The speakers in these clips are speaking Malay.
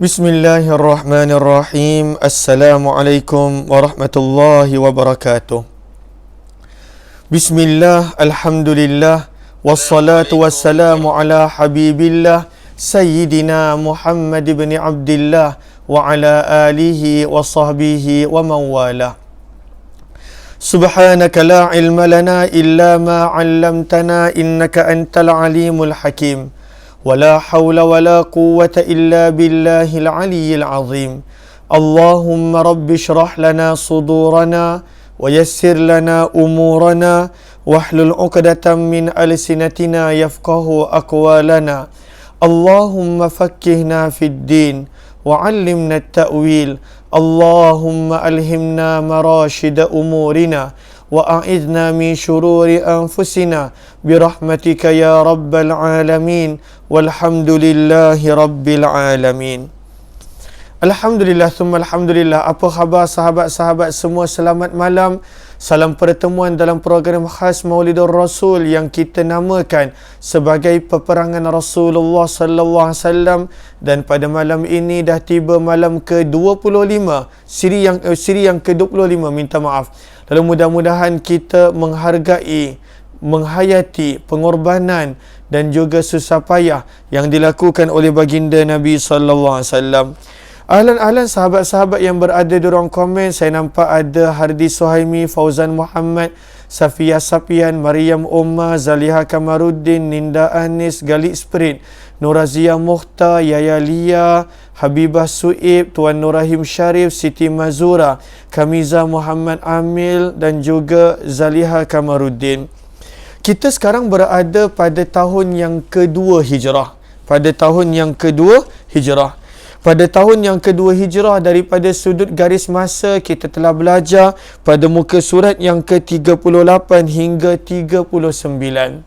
Bismillahirrahmanirrahim. Assalamualaikum warahmatullahi wabarakatuh. Bismillah, alhamdulillah, wassalatu wassalamu ala habibillah Sayyidina Muhammad ibn Abdillah wa ala alihi wa sahbihi wa mawala. Subhanaka la ilma lana illa ma 'allamtana innaka antal alimul hakim. ولا حول ولا قوة إلا بالله العلي العظيم. اللهم رب اشرح لنا صدورنا ويسر لنا أمورنا واحلل عقدة من ألسنتنا يفقه أقوالنا. اللهم فقهنا في الدين وعلمنا التأويل. اللهم ألهمنا مراشد أمورنا وأعذنا من شرور أنفسنا برحمتك يا رب العالمين والحمد لله رب العالمين. Alhamdulillah, thumma alhamdulillah. Apa khabar sahabat-sahabat semua? Selamat malam. Salam pertemuan dalam program khas Maulidur Rasul yang kita namakan sebagai peperangan Rasulullah sallallahu alaihi wasallam, dan pada malam ini dah tiba malam ke-25 siri yang ke-25, minta maaf. Lalu mudah-mudahan kita menghargai, menghayati pengorbanan dan juga susah payah yang dilakukan oleh baginda Nabi sallallahu alaihi wasallam. Ahlan sahabat-sahabat yang berada di ruang komen. Saya nampak ada Hardi Suhaimi, Fauzan Muhammad, Safia Sapian, Maryam Umar, Zaliha Kamaruddin, Ninda Anis, Galik Spirit, Nurazia Mukhtar, Yaya Lia, Habibah Suib, Tuan Nurahim Syarif, Siti Mazura, Kamiza Muhammad Amil dan juga Zaliha Kamaruddin. Kita sekarang berada pada tahun yang kedua Hijrah. Pada tahun yang kedua Hijrah, daripada sudut garis masa kita telah belajar pada muka surat yang ke-38 hingga 39.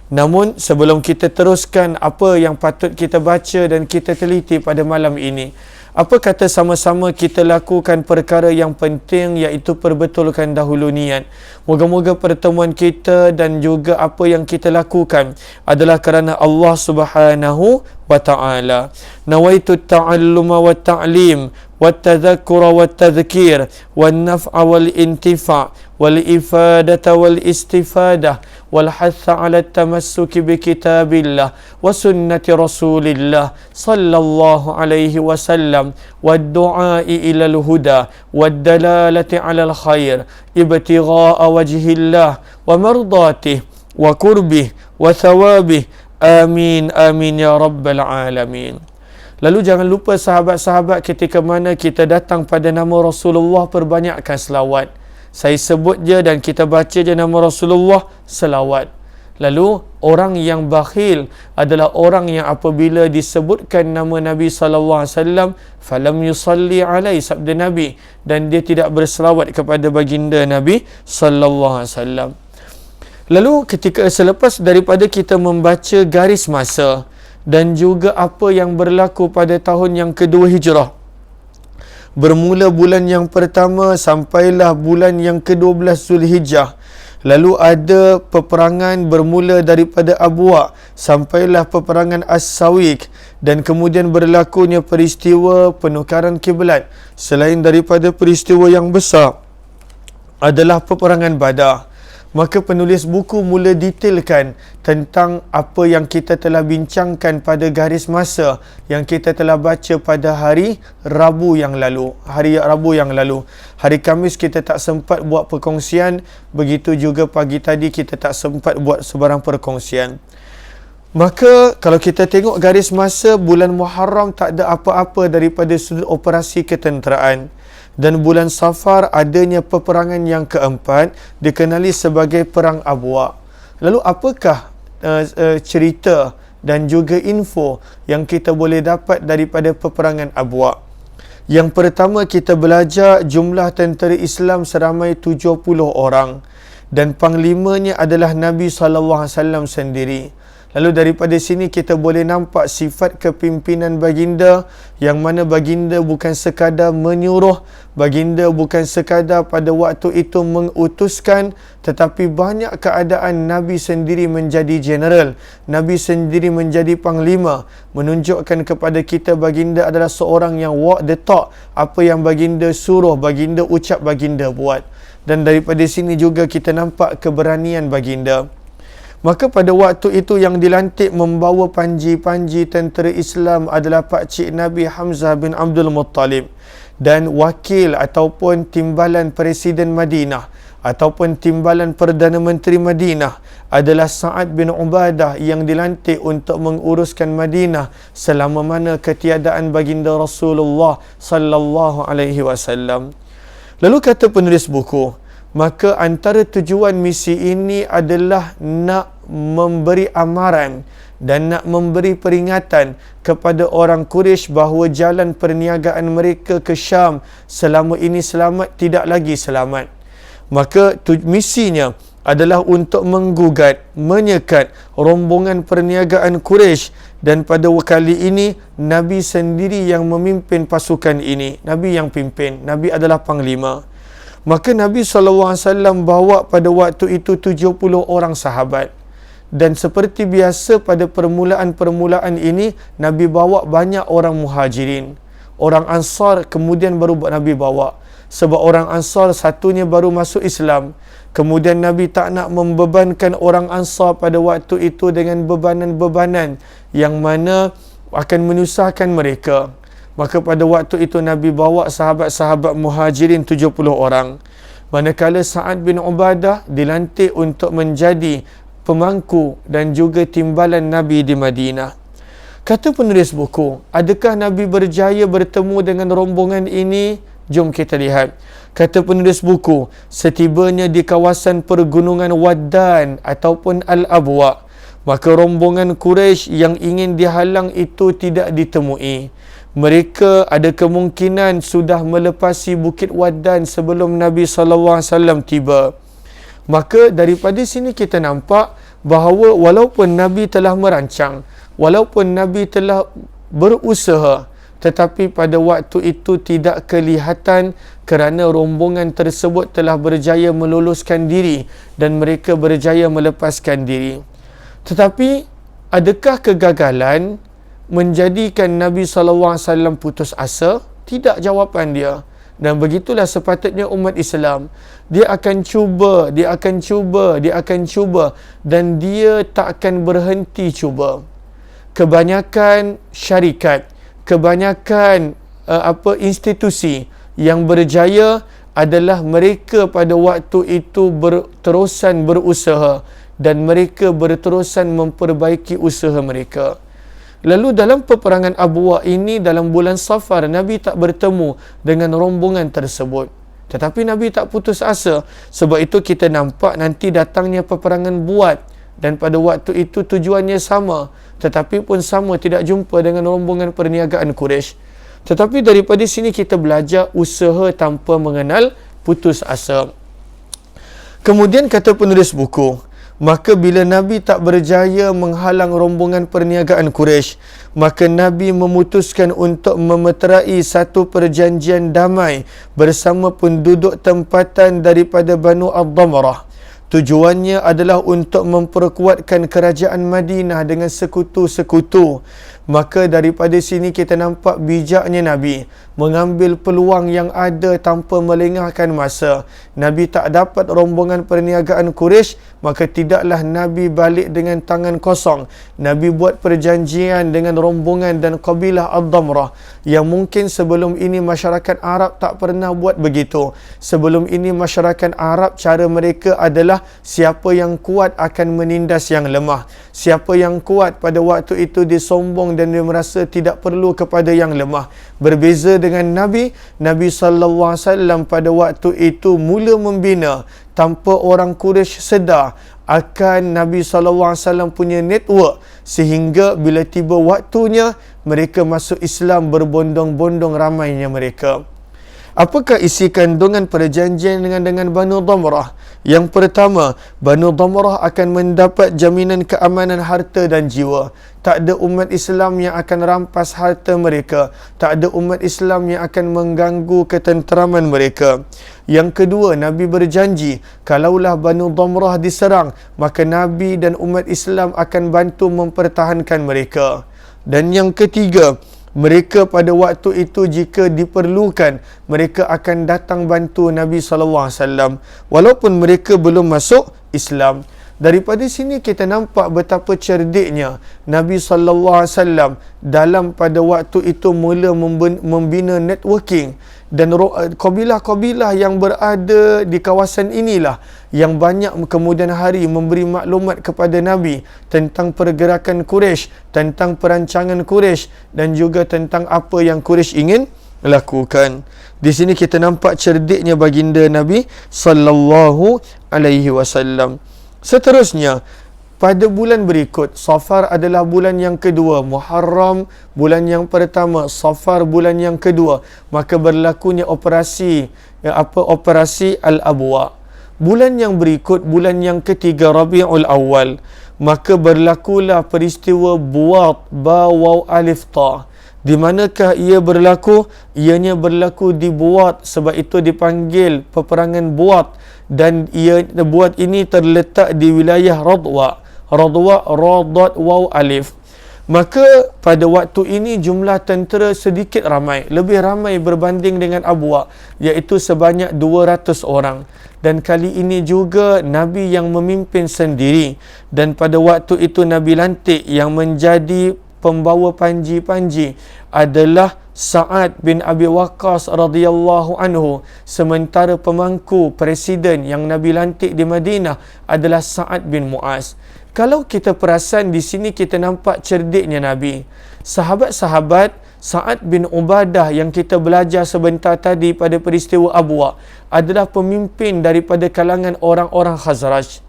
Namun sebelum kita teruskan apa yang patut kita baca dan kita teliti pada malam ini, apa kata sama-sama kita lakukan perkara yang penting, iaitu perbetulkan dahulu niat. Moga-moga pertemuan kita dan juga apa yang kita lakukan adalah kerana Allah Subhanahu wa ta'ala. Nawaitu ta'alluma wa ta'lim wa tadhakkura wa tadhkir wa naf'a wal intifa' wal ifadata wal istifadah wal hatha ala tamassuki bi kitabillah wa sunnati rasulillah sallallahu alaihi wasallam wa du'ai ila al-huda wa dalalati ala al-khair ibtigha'a wajhillah wa mardatih wa qurbih wa thawabih. Amin, amin ya rabbal alamin. Lalu jangan lupa sahabat-sahabat, ketika mana kita datang pada nama Rasulullah, perbanyakkan selawat. Saya sebut je dan kita baca je nama Rasulullah, selawat. Lalu orang yang bakhil adalah orang yang apabila disebutkan nama Nabi sallallahu alaihi wasallam, falam yusalli alaihi, sabda Nabi, dan dia tidak berselawat kepada baginda Nabi sallallahu alaihi wasallam. Lalu ketika selepas daripada kita membaca garis masa dan juga apa yang berlaku pada tahun yang kedua Hijrah, bermula bulan yang pertama sampailah bulan yang ke-12 Zulhijjah. Lalu ada peperangan bermula daripada Abwa sampailah peperangan As-Sawiq, dan kemudian berlakunya peristiwa penukaran kiblat. Selain daripada peristiwa yang besar adalah peperangan Badar. Maka penulis buku mula detailkan tentang apa yang kita telah bincangkan pada garis masa yang kita telah baca pada hari Rabu yang lalu. Hari Khamis kita tak sempat buat perkongsian, begitu juga pagi tadi kita tak sempat buat sebarang perkongsian. Maka kalau kita tengok garis masa, bulan Muharram tak ada apa-apa daripada sudut operasi ketenteraan. Dan bulan Safar adanya peperangan yang keempat, dikenali sebagai Perang Abwa. Lalu apakah cerita dan juga info yang kita boleh dapat daripada peperangan Abwa? Yang pertama, kita belajar jumlah tentera Islam seramai 70 orang dan panglimanya adalah Nabi SAW sendiri. Lalu daripada sini kita boleh nampak sifat kepimpinan baginda, yang mana baginda bukan sekadar menyuruh, baginda bukan sekadar pada waktu itu mengutuskan, tetapi banyak keadaan Nabi sendiri menjadi general, Nabi sendiri menjadi panglima, menunjukkan kepada kita baginda adalah seorang yang walk the talk. Apa yang baginda suruh, baginda ucap, baginda buat. Dan daripada sini juga kita nampak keberanian baginda. Maka pada waktu itu yang dilantik membawa panji-panji tentera Islam adalah pakcik Nabi Hamzah bin Abdul Muttalib, dan wakil ataupun timbalan Presiden Madinah ataupun timbalan Perdana Menteri Madinah adalah Sa'ad bin Ubadah yang dilantik untuk menguruskan Madinah selama mana ketiadaan baginda Rasulullah sallallahu alaihi wasallam. Lalu kata penulis buku, maka antara tujuan misi ini adalah nak memberi amaran dan nak memberi peringatan kepada orang Quraisy bahawa jalan perniagaan mereka ke Syam selama ini selamat tidak lagi selamat. Maka misinya adalah untuk menggugat, menyekat rombongan perniagaan Quraisy, dan pada kali ini Nabi sendiri yang memimpin pasukan ini. Nabi yang pimpin, Nabi adalah panglima. Maka Nabi SAW bawa pada waktu itu 70 orang sahabat. Dan seperti biasa pada permulaan-permulaan ini, Nabi bawa banyak orang muhajirin. Orang Ansar kemudian baru Nabi bawa. Sebab orang Ansar satunya baru masuk Islam. Kemudian Nabi tak nak membebankan orang Ansar pada waktu itu dengan bebanan-bebanan yang mana akan menyusahkan mereka. Maka pada waktu itu Nabi bawa sahabat-sahabat muhajirin 70 orang. Manakala Sa'ad bin Ubadah dilantik untuk menjadi pemangku dan juga timbalan Nabi di Madinah. Kata penulis buku, adakah Nabi berjaya bertemu dengan rombongan ini? Jom kita lihat. Kata penulis buku, setibanya di kawasan pergunungan Waddan ataupun Al-Abwa, maka rombongan Quraisy yang ingin dihalang itu tidak ditemui. Mereka ada kemungkinan sudah melepasi Bukit Waddan sebelum Nabi SAW tiba. Maka daripada sini kita nampak bahawa walaupun Nabi telah merancang, walaupun Nabi telah berusaha, tetapi pada waktu itu tidak kelihatan kerana rombongan tersebut telah berjaya meloluskan diri dan mereka berjaya melepaskan diri. Tetapi adakah kegagalan menjadikan Nabi SAW putus asa? Tidak, jawapan dia. Dan begitulah sepatutnya umat Islam. Dia akan cuba, dia akan cuba, dia akan cuba, dan dia tak akan berhenti cuba. Kebanyakan syarikat, kebanyakan institusi yang berjaya adalah mereka pada waktu itu berterusan berusaha dan mereka berterusan memperbaiki usaha mereka. Lalu dalam peperangan Abwa ini dalam bulan Safar, Nabi tak bertemu dengan rombongan tersebut. Tetapi Nabi tak putus asa. Sebab itu kita nampak nanti datangnya peperangan Buat, dan pada waktu itu tujuannya sama, tetapi pun sama tidak jumpa dengan rombongan perniagaan Quraisy. Tetapi daripada sini kita belajar usaha tanpa mengenal putus asa. Kemudian kata penulis buku, maka bila Nabi tak berjaya menghalang rombongan perniagaan Quraisy, maka Nabi memutuskan untuk memeterai satu perjanjian damai bersama penduduk tempatan daripada Banu Ad-Damrah. Tujuannya adalah untuk memperkuatkan kerajaan Madinah dengan sekutu-sekutu. Maka daripada sini kita nampak bijaknya Nabi mengambil peluang yang ada tanpa melengahkan masa. Nabi tak dapat rombongan perniagaan Quraisy, maka tidaklah Nabi balik dengan tangan kosong. Nabi buat perjanjian dengan rombongan dan kabilah Ad-Damrah yang mungkin sebelum ini masyarakat Arab tak pernah buat begitu. Sebelum ini masyarakat Arab cara mereka adalah siapa yang kuat akan menindas yang lemah. Siapa yang kuat pada waktu itu disombong dan dia merasa tidak perlu kepada yang lemah. Berbeza dengan Nabi SAW pada waktu itu mula membina tanpa orang Quraisy sedar akan Nabi SAW punya network, sehingga bila tiba waktunya mereka masuk Islam berbondong-bondong ramainya mereka. Apakah isi kandungan perjanjian dengan Banu Damrah? Yang pertama, Banu Damrah akan mendapat jaminan keamanan harta dan jiwa. Tak ada umat Islam yang akan rampas harta mereka. Tak ada umat Islam yang akan mengganggu ketenteraman mereka. Yang kedua, Nabi berjanji, kalaulah Banu Damrah diserang, maka Nabi dan umat Islam akan bantu mempertahankan mereka. Dan yang ketiga, mereka pada waktu itu jika diperlukan, mereka akan datang bantu Nabi SAW walaupun mereka belum masuk Islam. Daripada sini kita nampak betapa cerdiknya Nabi SAW dalam pada waktu itu mula membina networking, dan kabilah-kabilah yang berada di kawasan inilah yang banyak kemudian hari memberi maklumat kepada Nabi tentang pergerakan Quraisy, tentang perancangan Quraisy dan juga tentang apa yang Quraisy ingin lakukan. Di sini kita nampak cerdiknya baginda Nabi sallallahu alaihi wasallam. Seterusnya, pada bulan berikut, Safar adalah bulan yang kedua, Muharram bulan yang pertama, Safar bulan yang kedua, maka berlakunya operasi Al-Abwa. Bulan yang berikut, bulan yang ketiga, Rabiul Awal, maka berlakulah peristiwa Buat Ba Waw Alif Ta. Di manakah ia berlaku? Ianya berlaku di Buat, sebab itu dipanggil peperangan Buat, dan Buat ini terletak di wilayah Radwa. Radat Waw Alif. Maka pada waktu ini jumlah tentera sedikit ramai, lebih ramai berbanding dengan Abwa, iaitu sebanyak 200 orang. Dan kali ini juga Nabi yang memimpin sendiri, dan pada waktu itu Nabi lantik yang menjadi pembawa panji-panji adalah Sa'ad bin Abi Waqqas radhiyallahu anhu, sementara pemangku presiden yang Nabi lantik di Madinah adalah Sa'ad bin Mu'az. Kalau kita perasan di sini kita nampak cerdiknya Nabi. Sahabat-sahabat Sa'ad bin Ubadah yang kita belajar sebentar tadi pada peristiwa Abwa adalah pemimpin daripada kalangan orang-orang Khazraj.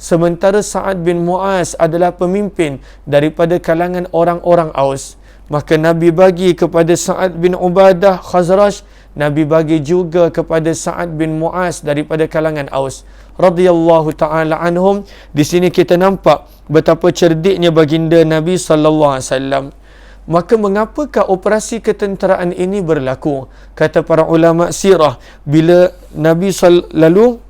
Sementara Sa'ad bin Mu'az adalah pemimpin daripada kalangan orang-orang Aus. Maka Nabi bagi kepada Sa'ad bin Ubadah Khazraj, Nabi bagi juga kepada Sa'ad bin Mu'az daripada kalangan Aus radhiyallahu taala anhum. Di sini kita nampak betapa cerdiknya baginda Nabi sallallahu alaihi wasallam. Maka mengapakah operasi ketenteraan ini berlaku? Kata para ulama sirah, bila Nabi lalu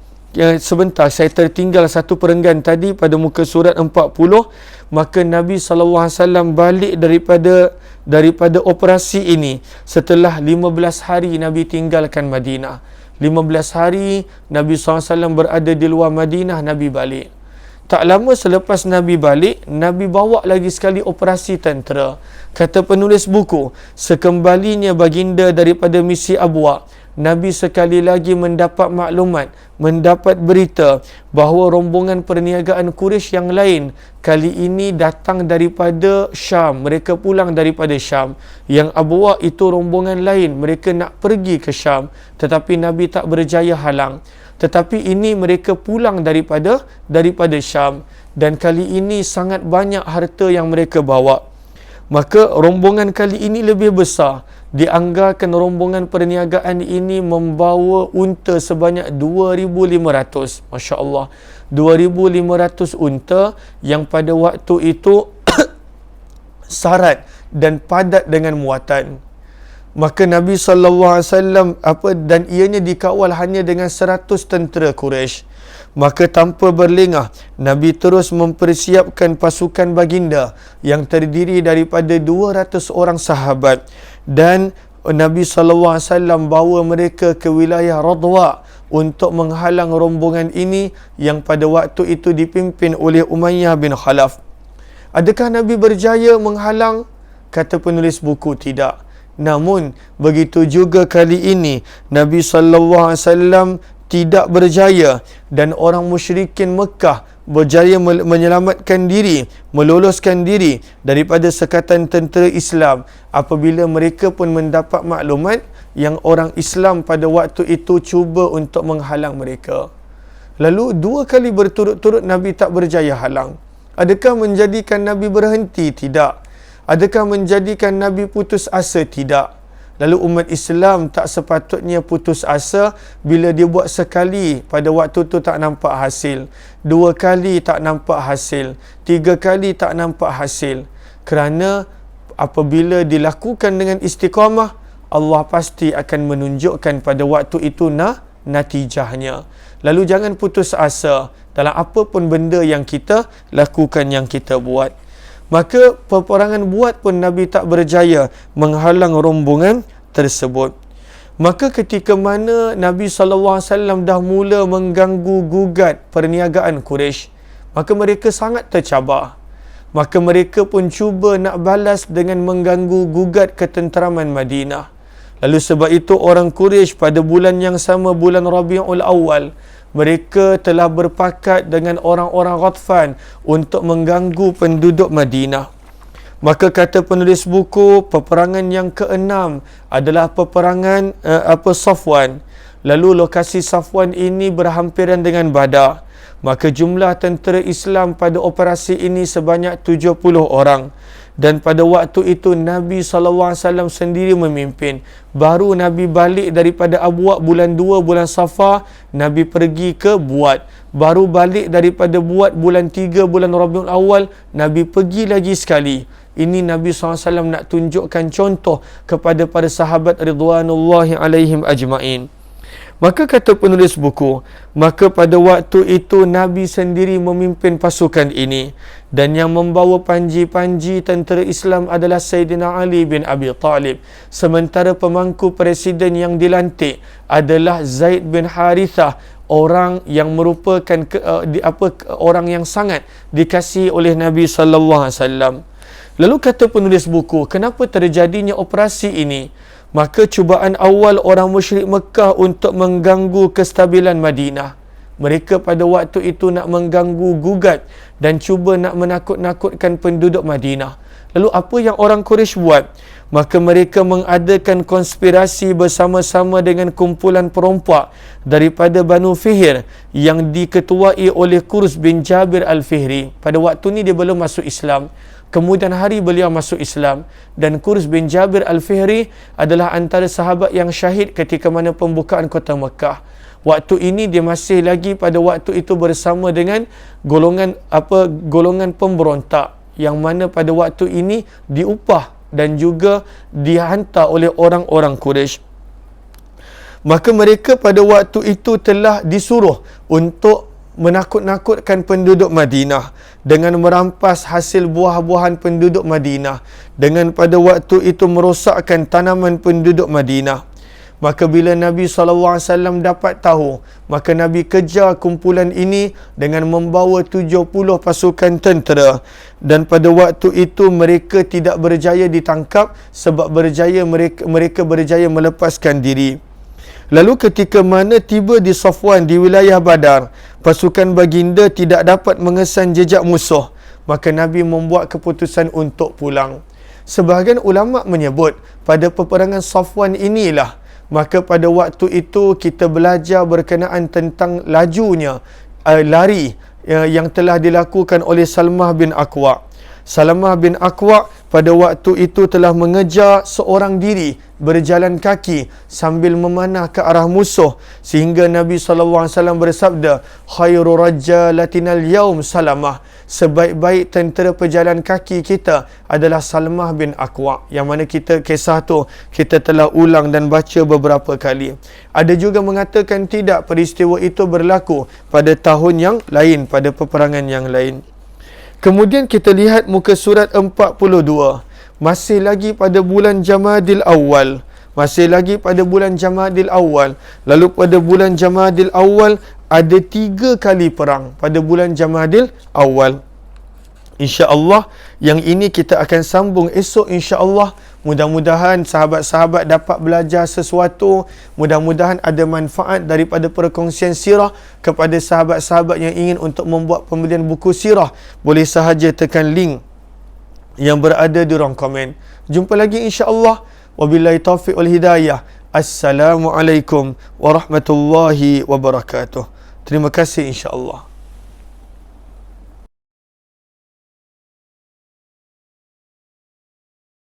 sebentar, saya tertinggal satu perenggan tadi pada muka surat 40. Maka Nabi SAW balik daripada operasi ini setelah 15 hari Nabi tinggalkan Madinah. 15 hari Nabi SAW berada di luar Madinah, Nabi balik. Tak lama selepas Nabi balik, Nabi bawa lagi sekali operasi tentera. Kata penulis buku, sekembalinya baginda daripada misi Abwa, Nabi sekali lagi mendapat maklumat, mendapat berita bahawa rombongan perniagaan Quraisy yang lain kali ini datang daripada Syam. Mereka pulang daripada Syam. Yang Abwa itu rombongan lain, mereka nak pergi ke Syam, tetapi Nabi tak berjaya halang. Tetapi ini mereka pulang daripada Syam, dan kali ini sangat banyak harta yang mereka bawa. Maka rombongan kali ini lebih besar. Dianggarkan rombongan perniagaan ini membawa unta sebanyak 2,500. Masya Allah, 2,500 unta yang pada waktu itu syarat dan padat dengan muatan. Maka Nabi SAW dan ianya dikawal hanya dengan 100 tentera Quraisy. Maka tanpa berlengah, Nabi terus mempersiapkan pasukan baginda yang terdiri daripada 200 orang sahabat, dan Nabi SAW bawa mereka ke wilayah Radwa untuk menghalang rombongan ini yang pada waktu itu dipimpin oleh Umayyah bin Khalaf. Adakah Nabi berjaya menghalang? Kata penulis buku, tidak. Namun begitu juga kali ini Nabi SAW tidak berjaya, dan orang musyrikin Mekah berjaya menyelamatkan diri, meloloskan diri daripada sekatan tentera Islam apabila mereka pun mendapat maklumat yang orang Islam pada waktu itu cuba untuk menghalang mereka. Lalu 2 kali berturut-turut Nabi tak berjaya halang. Adakah menjadikan Nabi berhenti? Tidak. Adakah menjadikan Nabi putus asa? Tidak. Lalu umat Islam tak sepatutnya putus asa bila dia buat sekali, pada waktu tu tak nampak hasil, 2 kali tak nampak hasil, 3 kali tak nampak hasil. Kerana apabila dilakukan dengan istiqamah, Allah pasti akan menunjukkan pada waktu itu natijahnya. Lalu jangan putus asa dalam apa pun benda yang kita lakukan, yang kita buat. Maka peperangan buat pun Nabi tak berjaya menghalang rombongan tersebut. Maka ketika mana Nabi SAW dah mula mengganggu gugat perniagaan Quraisy, maka mereka sangat tercabar. Maka mereka pun cuba nak balas dengan mengganggu gugat ketenteraman Madinah. Lalu sebab itu orang Quraisy pada bulan yang sama, bulan Rabiul Awal, mereka telah berpakat dengan orang-orang Ghatfan untuk mengganggu penduduk Madinah. Maka kata penulis buku, peperangan yang ke-6 adalah peperangan Safwan. Lalu lokasi Safwan ini berhampiran dengan Badar. Maka jumlah tentera Islam pada operasi ini sebanyak 70 orang. Dan pada waktu itu Nabi SAW sendiri memimpin. Baru Nabi balik daripada Abwa bulan 2 bulan Safar, Nabi pergi ke Buat. Baru balik daripada Buat bulan 3 bulan Rabiul Awal, Nabi pergi lagi sekali. Ini Nabi SAW nak tunjukkan contoh kepada para sahabat ridwanullahi alaihim ajma'in. Maka kata penulis buku, maka pada waktu itu Nabi sendiri memimpin pasukan ini, dan yang membawa panji-panji tentera Islam adalah Sayyidina Ali bin Abi Talib. Sementara pemangku presiden yang dilantik adalah Zaid bin Harithah, orang yang merupakan orang yang sangat dikasihi oleh Nabi sallallahu alaihi wasallam. Lalu kata penulis buku, kenapa terjadinya operasi ini? Maka cubaan awal orang musyrik Mekah untuk mengganggu kestabilan Madinah. Mereka pada waktu itu nak mengganggu gugat dan cuba nak menakut-nakutkan penduduk Madinah. Lalu apa yang orang Quraisy buat? Maka mereka mengadakan konspirasi bersama-sama dengan kumpulan perompak daripada Banu Fihr yang diketuai oleh Qurs bin Jabir Al-Fihri. Pada waktu ni dia belum masuk Islam. Kemudian hari beliau masuk Islam, dan Qurs bin Jabir Al-Fihri adalah antara sahabat yang syahid ketika mana pembukaan kota Mekah. Waktu ini dia masih lagi pada waktu itu bersama dengan golongan pemberontak yang mana pada waktu ini diupah dan juga dihantar oleh orang-orang Quraisy. Maka mereka pada waktu itu telah disuruh untuk menakut-nakutkan penduduk Madinah dengan merampas hasil buah-buahan penduduk Madinah, dengan pada waktu itu merosakkan tanaman penduduk Madinah. Maka bila Nabi SAW dapat tahu, maka Nabi kejar kumpulan ini dengan membawa 70 pasukan tentera, dan pada waktu itu mereka tidak berjaya ditangkap sebab mereka berjaya melepaskan diri. Lalu ketika mana tiba di Safwan di wilayah Badar, pasukan baginda tidak dapat mengesan jejak musuh, maka Nabi membuat keputusan untuk pulang. Sebahagian ulama menyebut pada peperangan Safwan inilah, maka pada waktu itu kita belajar berkenaan tentang lajunya lari yang telah dilakukan oleh Salamah bin Aqwa. Salamah bin Aqwa pada waktu itu telah mengejar seorang diri berjalan kaki sambil memanah ke arah musuh, sehingga Nabi SAW bersabda, khairu rajalatinal yaum Salamah, sebaik-baik tentera pejalan kaki kita adalah Salamah bin Aqwa, yang mana kisah tu kita telah ulang dan baca beberapa kali. Ada juga mengatakan tidak, peristiwa itu berlaku pada tahun yang lain, pada peperangan yang lain. Kemudian kita lihat muka surat 42. Masih lagi pada bulan Jamadil Awal. Lalu pada bulan Jamadil Awal ada 3 kali perang pada bulan Jamadil Awal. InsyaAllah yang ini kita akan sambung esok insyaAllah. Mudah-mudahan sahabat-sahabat dapat belajar sesuatu. Mudah-mudahan ada manfaat daripada perkongsian sirah. Kepada sahabat-sahabat yang ingin untuk membuat pembelian buku sirah, boleh sahaja tekan link yang berada di ruang komen. Jumpa lagi insyaAllah. Wabillahi taufiq wal hidayah. Assalamualaikum warahmatullahi wabarakatuh. Terima kasih insyaAllah.